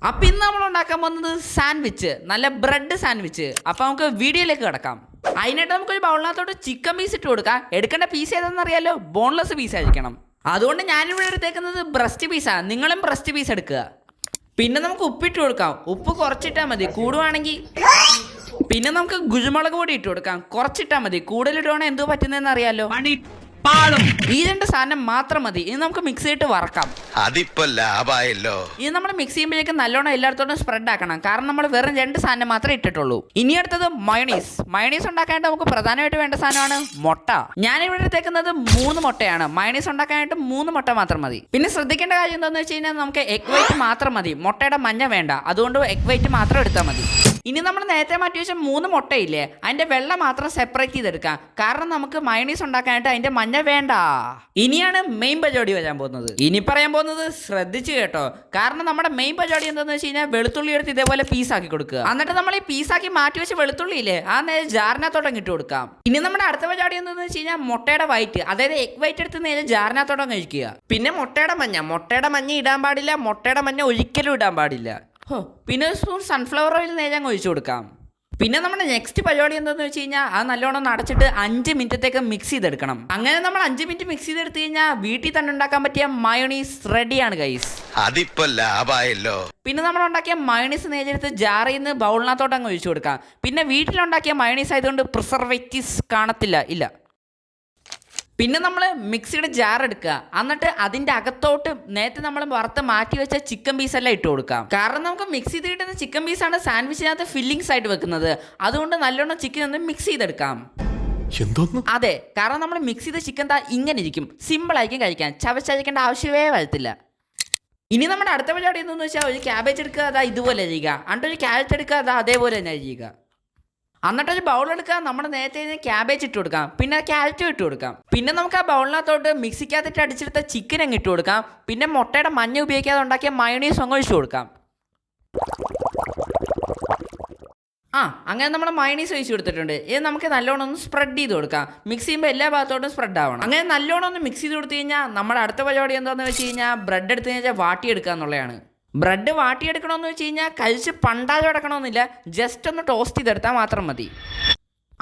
അപ്പൊ ഇന്ന് നമ്മൾ ഉണ്ടാക്കാൻ പോകുന്നത് സാൻഡ്വിച്ച്, നല്ല ബ്രെഡ് സാൻഡ്വിച്ച്. അപ്പൊ നമുക്ക് വീഡിയോയിലേക്ക് കിടക്കാം. അതിനായിട്ട് നമുക്കൊരു ബൗളിനകത്തോട്ട് ചിക്കൻ പീസ് ഇട്ട് കൊടുക്കാം. എടുക്കേണ്ട പീസ് ഏതാണെന്ന് അറിയാലോ, ബോൺലെസ് പീസ് ആയിരിക്കണം. അതുകൊണ്ട് ഞാനിവിടെ എടുത്തേക്കുന്നത് ബ്രസ്റ്റ് പീസാണ്. നിങ്ങളും ബ്രസ്റ്റ് പീസ് എടുക്കുക. പിന്നെ നമുക്ക് ഉപ്പിട്ട് കൊടുക്കാം. ഉപ്പ് കുറച്ചിട്ടാൽ മതി, കൂടുവാണെങ്കിൽ. പിന്നെ നമുക്ക് കുരുമുളക് പൊടി ഇട്ട് കൊടുക്കാം. കുറച്ചിട്ടാൽ മതി, കൂടുതലിടുവാണെങ്കിൽ എന്തോ പറ്റുന്നതെന്ന് അറിയാലോ. ഈ രണ്ട് സാധനം മാത്രം മതി. ഇനി നമുക്ക് മിക്സ് ചെയ്തിട്ട് വറക്കാം. അതിപ്പോ ലാഭായല്ലോ. ഇത് നമ്മൾ മിക്സ് ചെയ്യുമ്പോഴേക്കും നല്ലോണം എല്ലായിടത്തോട്ടും സ്പ്രെഡ് ആക്കണം. കാരണം നമ്മൾ വെറും രണ്ട് സാധനം മാത്രമേ ഇട്ടിട്ടുള്ളൂ. ഇനി അടുത്തത് മയോണീസ്. മയോണീസ് ഉണ്ടാക്കാനായിട്ട് നമുക്ക് പ്രധാനമായിട്ട് വേണ്ട സാധനമാണ് മുട്ട. ഞാനിവിടെ എടുത്തേക്കുന്നത് 3 മുട്ടയാണ്. മയോണീസ് ഉണ്ടാക്കാനായിട്ട് 3 മുട്ട മാത്രം മതി. പിന്നെ ശ്രദ്ധിക്കേണ്ട കാര്യം എന്താണെന്ന് വെച്ച് കഴിഞ്ഞാൽ നമുക്ക് എഗ് വൈറ്റ് മാത്രം മതി, മുട്ടയുടെ മഞ്ഞ വേണ്ട. അതുകൊണ്ട് എഗ് വൈറ്റ് മാത്രം എടുത്താൽ മതി. ഇനി നമ്മൾ നേരത്തെ മാറ്റി വെച്ച 3 മുട്ടയില്ലേ, അതിന്റെ വെള്ള മാത്രം സെപ്പറേറ്റ് ചെയ്തെടുക്കാം. കാരണം നമുക്ക് മയോണീസ് ഉണ്ടാക്കാനായിട്ട് അതിന്റെ മഞ്ഞ വേണ്ട. ഇനിയാണ് മെയിൻ പരിപാടി വരാൻ പോകുന്നത്. ഇനി പറയാൻ പോകുന്നത് ശ്രദ്ധിച്ചു കേട്ടോ. കാരണം നമ്മുടെ മെയിൻ പരിപാടി എന്താണെന്ന് വെച്ച് കഴിഞ്ഞാൽ വെളുത്തുള്ളി എടുത്ത് ഇതേപോലെ പീസാക്കി കൊടുക്കുക. എന്നിട്ട് നമ്മൾ ഈ പീസാക്കി മാറ്റി വെച്ച വെളുത്തുള്ളി ഇല്ലേ, ആ നേരെ ജാറിനകത്തോട്ടം ഇട്ട് കൊടുക്കാം. ഇനി നമ്മുടെ അടുത്ത പരിപാടി എന്താണെന്ന് വെച്ച് കഴിഞ്ഞാൽ മുട്ടയുടെ വൈറ്റ്, അതായത് എഗ് വൈറ്റ് എടുത്ത് നേരെ ജാറിനകത്തോട്ടം കഴിക്കുക. പിന്നെ മുട്ടയുടെ മഞ്ഞ ഇടാൻ പാടില്ല. മുട്ടയുടെ മഞ്ഞ ഒരിക്കലും ഇടാൻ പാടില്ല. പിന്നെ ഒരു സ്പൂൺ സൺഫ്ലവർ ഓയിൽ നേരെ അങ്ങ് ഒഴിച്ചു കൊടുക്കാം. പിന്നെ നമ്മുടെ നെക്സ്റ്റ് പരിപാടി എന്താണെന്ന് വെച്ച് കഴിഞ്ഞാൽ അത് നല്ലോണം അടച്ചിട്ട് 5 മിനിറ്റത്തേക്ക് മിക്സ് ചെയ്തെടുക്കണം. അങ്ങനെ നമ്മൾ 5 മിനിറ്റ് മിക്സ് ചെയ്തെടുത്ത് കഴിഞ്ഞാൽ വീട്ടിൽ തന്നെ ഉണ്ടാക്കാൻ പറ്റിയ മയോണീസ് റെഡിയാണ് ഗൈസ്. അതിപ്പോ ലാഭായല്ലോ. പിന്നെ നമ്മൾ ഉണ്ടാക്കിയ മയോണീസ് നേരെടുത്ത് ജാറിൽ നിന്ന് ബൗളിനകത്തോട്ട് അങ്ങ് ഒഴിച്ചു കൊടുക്കാം. പിന്നെ വീട്ടിലുണ്ടാക്കിയ മയോണീസ് ആയതുകൊണ്ട് പ്രിസർവേറ്റീവ്സ് കാണത്തില്ല, ഇല്ല. പിന്നെ നമ്മൾ മിക്സിയുടെ ജാർ എടുക്കുക. എന്നിട്ട് അതിൻ്റെ അകത്തോട്ട് നേരത്തെ നമ്മൾ വറുത്ത് മാറ്റി വെച്ച ചിക്കൻ പീസെല്ലാം ഇട്ട് കൊടുക്കാം. കാരണം നമുക്ക് മിക്സ് ചെയ്ത് കിട്ടുന്ന ചിക്കൻ പീസാണ് സാൻഡ്വിച്ചിനകത്ത് ഫില്ലിങ്സ് ആയിട്ട് വെക്കുന്നത്. അതുകൊണ്ട് നല്ലോണം ചിക്കൻ ഒന്ന് മിക്സ് ചെയ്തെടുക്കാം. അതെ, കാരണം നമ്മൾ മിക്സ് ചെയ്ത ചിക്കൻ ഇങ്ങനെ ഇരിക്കും. സിമ്പിൾ ആയിരിക്കും കഴിക്കാൻ, ചവച്ചഴിക്കേണ്ട ആവശ്യമേ വരത്തില്ല. ഇനി നമ്മുടെ അടുത്ത പരിപാടി എന്താണെന്ന് വെച്ചാൽ ഒരു ക്യാബേജ് എടുക്കുക, അതാ ഇതുപോലെ ചെയ്യുക. എന്നിട്ട് ഒരു ക്യാരറ്റ് എടുക്കുക, അതാ അതേപോലെ തന്നെ ചെയ്യുക. എന്നിട്ടൊരു ബൗൾ എടുക്കുക. നമ്മൾ നേരത്തെ ക്യാബേജ് ഇട്ട് കൊടുക്കാം. പിന്നെ ക്യാരറ്റും ഇട്ട് കൊടുക്കാം. പിന്നെ നമുക്ക് ആ ബൗളിനകത്തോട്ട് മിക്സിക്കകത്തിട്ട് അടിച്ചെടുത്ത ചിക്കൻ അങ്ങ് ഇട്ട് കൊടുക്കാം. പിന്നെ മുട്ടയുടെ മഞ്ഞ ഉപയോഗിക്കാതെ ഉണ്ടാക്കിയ മയോണീസ് അങ്ങ് ഒഴിച്ചു കൊടുക്കാം. അങ്ങനെ നമ്മൾ മയോണീസ് ഒഴിച്ച് കൊടുത്തിട്ടുണ്ട്. ഇത് നമുക്ക് നല്ലോണം ഒന്ന് സ്പ്രെഡ് ചെയ്ത് കൊടുക്കാം. മിക്സ് ചെയ്യുമ്പോൾ എല്ലാ ഭാഗത്തോട്ടും സ്പ്രെഡ് ആവണം. അങ്ങനെ നല്ലോണം ഒന്ന് മിക്സ് ചെയ്ത് കൊടുത്തു കഴിഞ്ഞാൽ നമ്മുടെ അടുത്ത പരിപാടി എന്താണെന്ന് വെച്ച് കഴിഞ്ഞാൽ ബ്രെഡ് എടുത്ത് കഴിഞ്ഞാൽ വാട്ടിയെടുക്കുക എന്നുള്ളതാണ്. ബ്രെഡ് വാട്ടിയെടുക്കണമെന്ന് വെച്ച് കഴിഞ്ഞാൽ കഴിച്ച് പണ്ടാതെ കിടക്കണമെന്നില്ല, ജസ്റ്റ് ഒന്ന് ടോസ്റ്റ് ചെയ്തെടുത്താൽ മാത്രം മതി.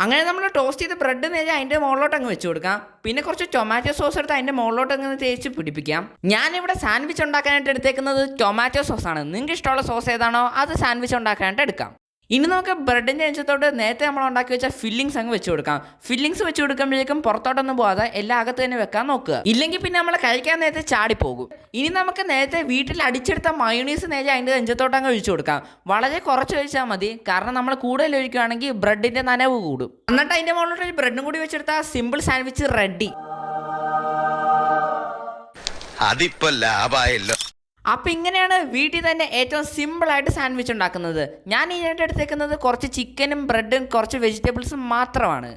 അങ്ങനെ നമ്മൾ ടോസ്റ്റ് ചെയ്ത് ബ്രെഡ് നേരെ അതിൻ്റെ മുകളിലോട്ട് അങ്ങ് വെച്ച് കൊടുക്കാം. പിന്നെ കുറച്ച് ടൊമാറ്റോ സോസ് എടുത്ത് അതിൻ്റെ മുകളിലോട്ട് അങ്ങ് തേച്ച് പിടിപ്പിക്കാം. ഞാനിവിടെ സാൻഡ്വിച്ച് ഉണ്ടാക്കാനായിട്ട് എടുത്തേക്കുന്നത് ടൊമാറ്റോ സോസാണ്. നിങ്ങൾക്ക് ഇഷ്ടമുള്ള സോസ് ഏതാണോ അത് സാൻഡ്വിച്ച് ഉണ്ടാക്കാനായിട്ട് എടുക്കാം. ഇനി നമുക്ക് ബ്രെഡിൻ്റെ അഞ്ചത്തോട്ട് നേരത്തെ നമ്മൾ ഉണ്ടാക്കി വെച്ച ഫില്ലിങ്സ് അങ്ങ് വെച്ച് കൊടുക്കാം. ഫില്ലിങ്സ് വെച്ച് കൊടുക്കുമ്പോഴേക്കും പുറത്തോട്ടൊന്നും പോകാതെ എല്ലാ അകത്ത് തന്നെ വെക്കാൻ നോക്കുക. ഇല്ലെങ്കിൽ പിന്നെ നമ്മൾ കഴിക്കാൻ നേരത്തെ ചാടിപ്പോകും. ഇനി നമുക്ക് നേരത്തെ വീട്ടിൽ അടിച്ചെടുത്ത മയോണീസ് നേരെ അതിൻ്റെ അഞ്ചത്തോട്ട് അങ്ങ് ഒഴിച്ചു കൊടുക്കാം. വളരെ കുറച്ച് ഒഴിച്ചാൽ മതി, കാരണം നമ്മൾ കൂടുതൽ ഒഴിക്കുകയാണെങ്കിൽ ബ്രെഡിൻ്റെ നനവ് കൂടും. എന്നിട്ട് അതിൻ്റെ മുകളിലോട്ട് ഒരു ബ്രെഡും കൂടി വെച്ചെടുത്താൽ സിമ്പിൾ സാൻഡ്വിച്ച് റെഡി. അതിപ്പോ ലാഭായല്ലോ. അപ്പം ഇങ്ങനെയാണ് വീട്ടിൽ തന്നെ ഏറ്റവും സിമ്പിളായിട്ട് സാൻഡ്വിച്ച് ഉണ്ടാക്കുന്നത്. ഞാൻ ഇതിനായിട്ട് എടുത്തേക്കുന്നത് കുറച്ച് ചിക്കനും ബ്രെഡും കുറച്ച് വെജിറ്റബിൾസും മാത്രമാണ്.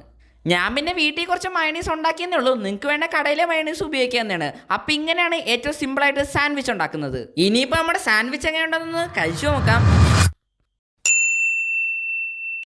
ഞാൻ പിന്നെ വീട്ടിൽ കുറച്ച് മയോണീസ് ഉണ്ടാക്കിയെന്നേ ഉള്ളൂ. നിങ്ങൾക്ക് വേണ്ട കടയിലെ മയോണീസ് ഉപയോഗിക്കാവുന്നതാണ്. അപ്പം ഇങ്ങനെയാണ് ഏറ്റവും സിമ്പിളായിട്ട് സാൻഡ്വിച്ച് ഉണ്ടാക്കുന്നത്. ഇനിയിപ്പോൾ നമ്മുടെ സാൻഡ്വിച്ച് എങ്ങനെയുണ്ടെന്ന് കഴിച്ചു നോക്കാം.